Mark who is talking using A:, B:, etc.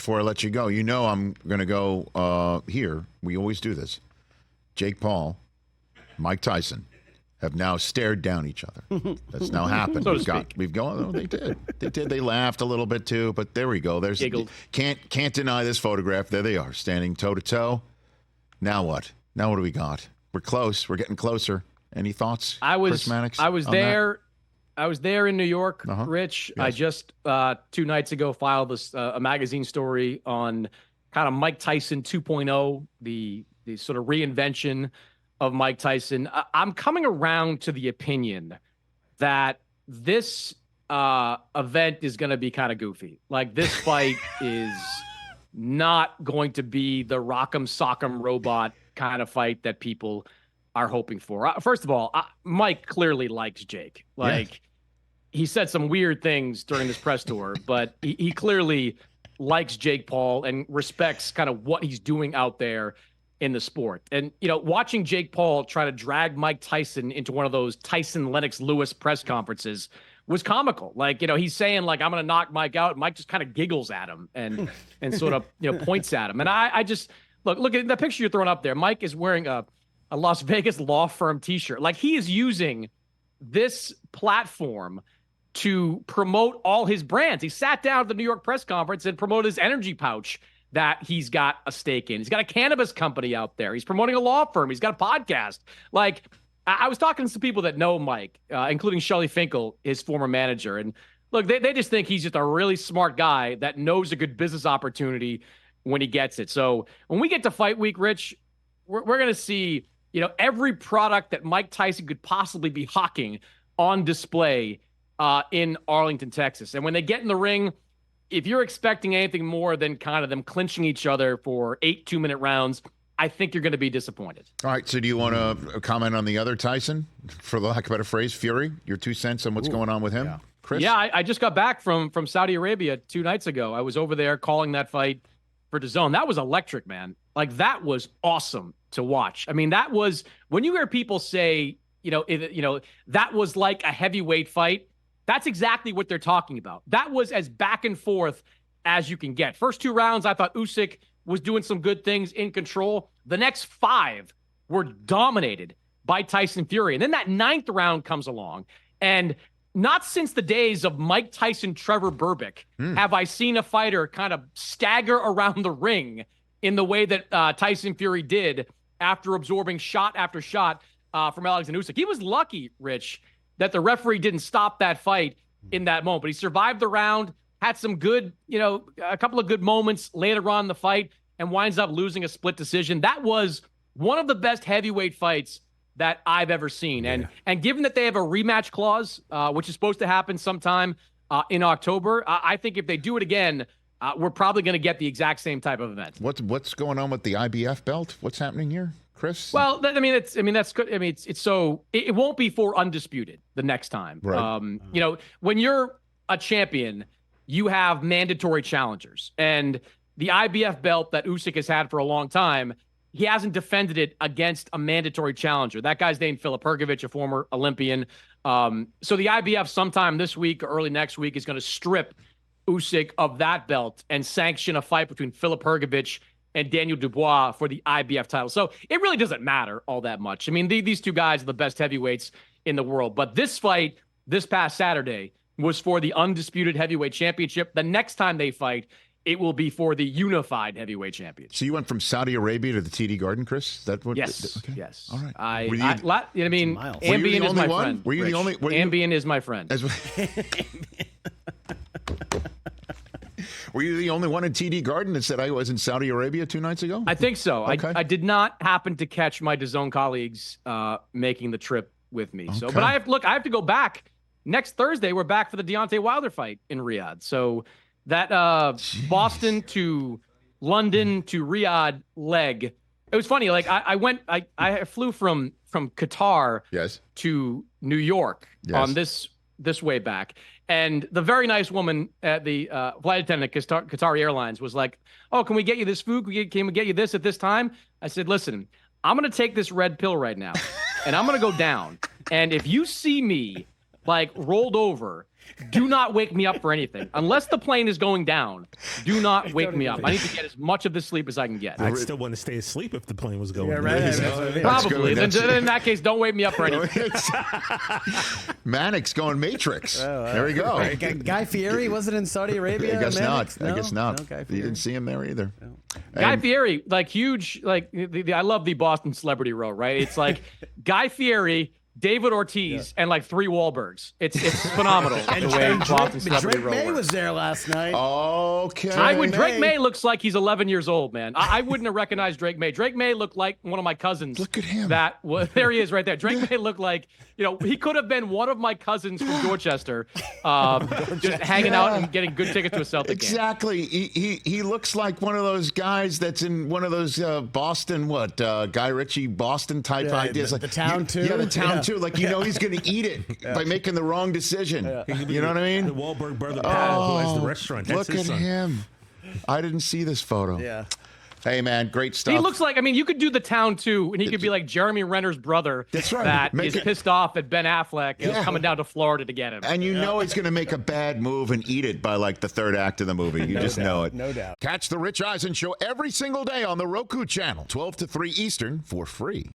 A: before I let you go. You know I'm going to go here. We always do this. Jake Paul, Mike Tyson have now stared down each other. That's now happened. We've gone. Oh, they did. They did. They laughed a little bit too, but there we go. There's can't deny this photograph. There they are, standing toe to toe. Now what? Now what do we got? We're close. We're getting closer. Any thoughts? Chris Mannix,
B: I was there.
A: That?
B: I was there in New York, Rich. Yes. I just 2 nights ago filed this a magazine story on kind of Mike Tyson 2.0, the sort of reinvention of Mike Tyson. I'm coming around to the opinion that this event is going to be kind of goofy. Like, this fight is not going to be the rock'em sock'em robot kind of fight that people are hoping for. First of all, Mike clearly likes Jake. He said some weird things during this press tour, but he clearly likes Jake Paul and respects kind of what he's doing out there in the sport. And, watching Jake Paul try to drag Mike Tyson into one of those Tyson Lennox Lewis press conferences was comical. He's saying, I'm going to knock Mike out. Mike just kind of giggles at him and sort of, points at him. And I just, look at the picture you're throwing up there. Mike is wearing a Las Vegas law firm t-shirt. He is using this platform to promote all his brands. He sat down at the New York press conference and promoted his energy pouch that he's got a stake in. He's got a cannabis company out there. He's promoting a law firm. He's got a podcast. I was talking to some people that know Mike, including Shelley Finkel, his former manager. And look, they just think he's just a really smart guy that knows a good business opportunity when he gets it. So when we get to fight week, Rich, we're going to see, every product that Mike Tyson could possibly be hawking on display in Arlington, Texas. And when they get in the ring, if you're expecting anything more than kind of them clinching each other for 8 2-minute rounds, I think you're going to be disappointed.
A: All right. So do you want to comment on the other Tyson, for lack of a better phrase, Fury? Your 2 cents on what's going on with him?
C: Yeah.
A: Chris?
B: Yeah, I just got back from Saudi Arabia 2 nights ago. I was over there calling that fight for DAZN. That was electric, man. That was awesome to watch. I mean, that was, when you hear people say, that was like a heavyweight fight, that's exactly what they're talking about. That was as back and forth as you can get. First 2 rounds, I thought Usyk was doing some good things in control. The next 5 were dominated by Tyson Fury. And then that 9th round comes along. And not since the days of Mike Tyson, Trevor Berbick, have I seen a fighter kind of stagger around the ring in the way that Tyson Fury did after absorbing shot after shot from Oleksandr Usyk. He was lucky, Rich, that the referee didn't stop that fight in that moment. But he survived the round, had some good, a couple of good moments later on in the fight, and winds up losing a split decision. That was one of the best heavyweight fights that I've ever seen.
C: Yeah.
B: And given that they have a rematch clause, which is supposed to happen sometime in October, I think if they do it again, we're probably going to get the exact same type of event.
A: What's going on with the IBF belt? What's happening here, Chris?
B: Well, that's good. I mean, it's so it won't be for undisputed the next time.
A: Right.
B: When you're a champion, you have mandatory challengers, and the IBF belt that Usyk has had for a long time, he hasn't defended it against a mandatory challenger. That guy's named Filip Hrgović, a former Olympian. So the IBF sometime this week or early next week is going to strip Usyk of that belt and sanction a fight between Filip Hrgović and Daniel Dubois for the IBF title. So it really doesn't matter all that much. I mean, these 2 guys are the best heavyweights in the world. But this fight this past Saturday was for the undisputed heavyweight championship. The next time they fight, it will be for the unified heavyweight championship.
A: So you went from Saudi Arabia to the TD Garden, Chris? That what?
B: Yes.
A: Okay.
B: Yes.
A: All right.
B: Ambien is my friend.
A: Were you the only?
B: Ambien is my friend.
A: Were you the only one in TD Garden that said I was in Saudi Arabia 2 nights ago?
B: I think so.
A: Okay.
B: I did not happen to catch my DAZN colleagues making the trip with me.
A: Okay.
B: So, but I have to go back next Thursday. We're back for the Deontay Wilder fight in Riyadh. So that Boston to London to Riyadh leg. It was funny. I flew from Qatar to New York on this way back. And the very nice woman at the flight attendant at Qatari Airlines was like, "Oh, can we get you this food? Can we get you this at this time?" I said, "Listen, I'm going to take this red pill right now, and I'm going to go down. And if you see me rolled over Do not wake me up for anything. Unless the plane is going down, do not wake me up. I need to get as much of this sleep as I can get.
C: I'd still want to stay asleep if the plane was going.
D: Yeah, right.
B: Probably. Then in that case, don't wake me up for anything.
A: Mannix going Matrix. There we go.
D: Guy Fieri, was it in Saudi Arabia?
A: I guess
D: Mannix?
A: not.
D: No?
A: I guess not.
D: No, Guy
A: You
D: Fieri.
A: didn't see him there either.
D: No.
B: Guy Fieri, like huge, like I love the Boston Celebrity Row, right? It's like Guy Fieri, David Ortiz, and like 3 Wahlbergs. It's phenomenal the way Boston Celebrity
D: Drake
B: Row
D: May
B: works.
D: was there last night.
A: Okay.
B: Drake May looks like he's 11 years old, man. I wouldn't have recognized Drake May. Drake May looked like one of my cousins.
A: Look at him.
B: There he is right there. Drake May looked like, he could have been one of my cousins from Dorchester, just hanging out and getting good tickets to a Celtic game.
A: Exactly. He looks like one of those guys that's in one of those Boston, Guy Ritchie Boston type ideas.
D: The Town too.
A: Yeah, the Town too. Like, he's going to eat it by making the wrong decision. You know what I mean?
C: The Wahlberg brother Pat, who has the restaurant. That's
A: Look
C: his
A: at
C: son.
A: him. I didn't see this photo.
D: Yeah.
A: Hey, man, great stuff.
B: He looks like, you could do the Town too, and he could be like Jeremy Renner's brother.
A: That's right.
B: That is pissed off at Ben Affleck and is coming down to Florida to get him.
A: And he's going to make a bad move and eat it by like the third act of the movie. You just know it.
D: No doubt.
A: Catch the Rich Eisen Show every single day on the Roku channel, 12 to 3 Eastern, for free.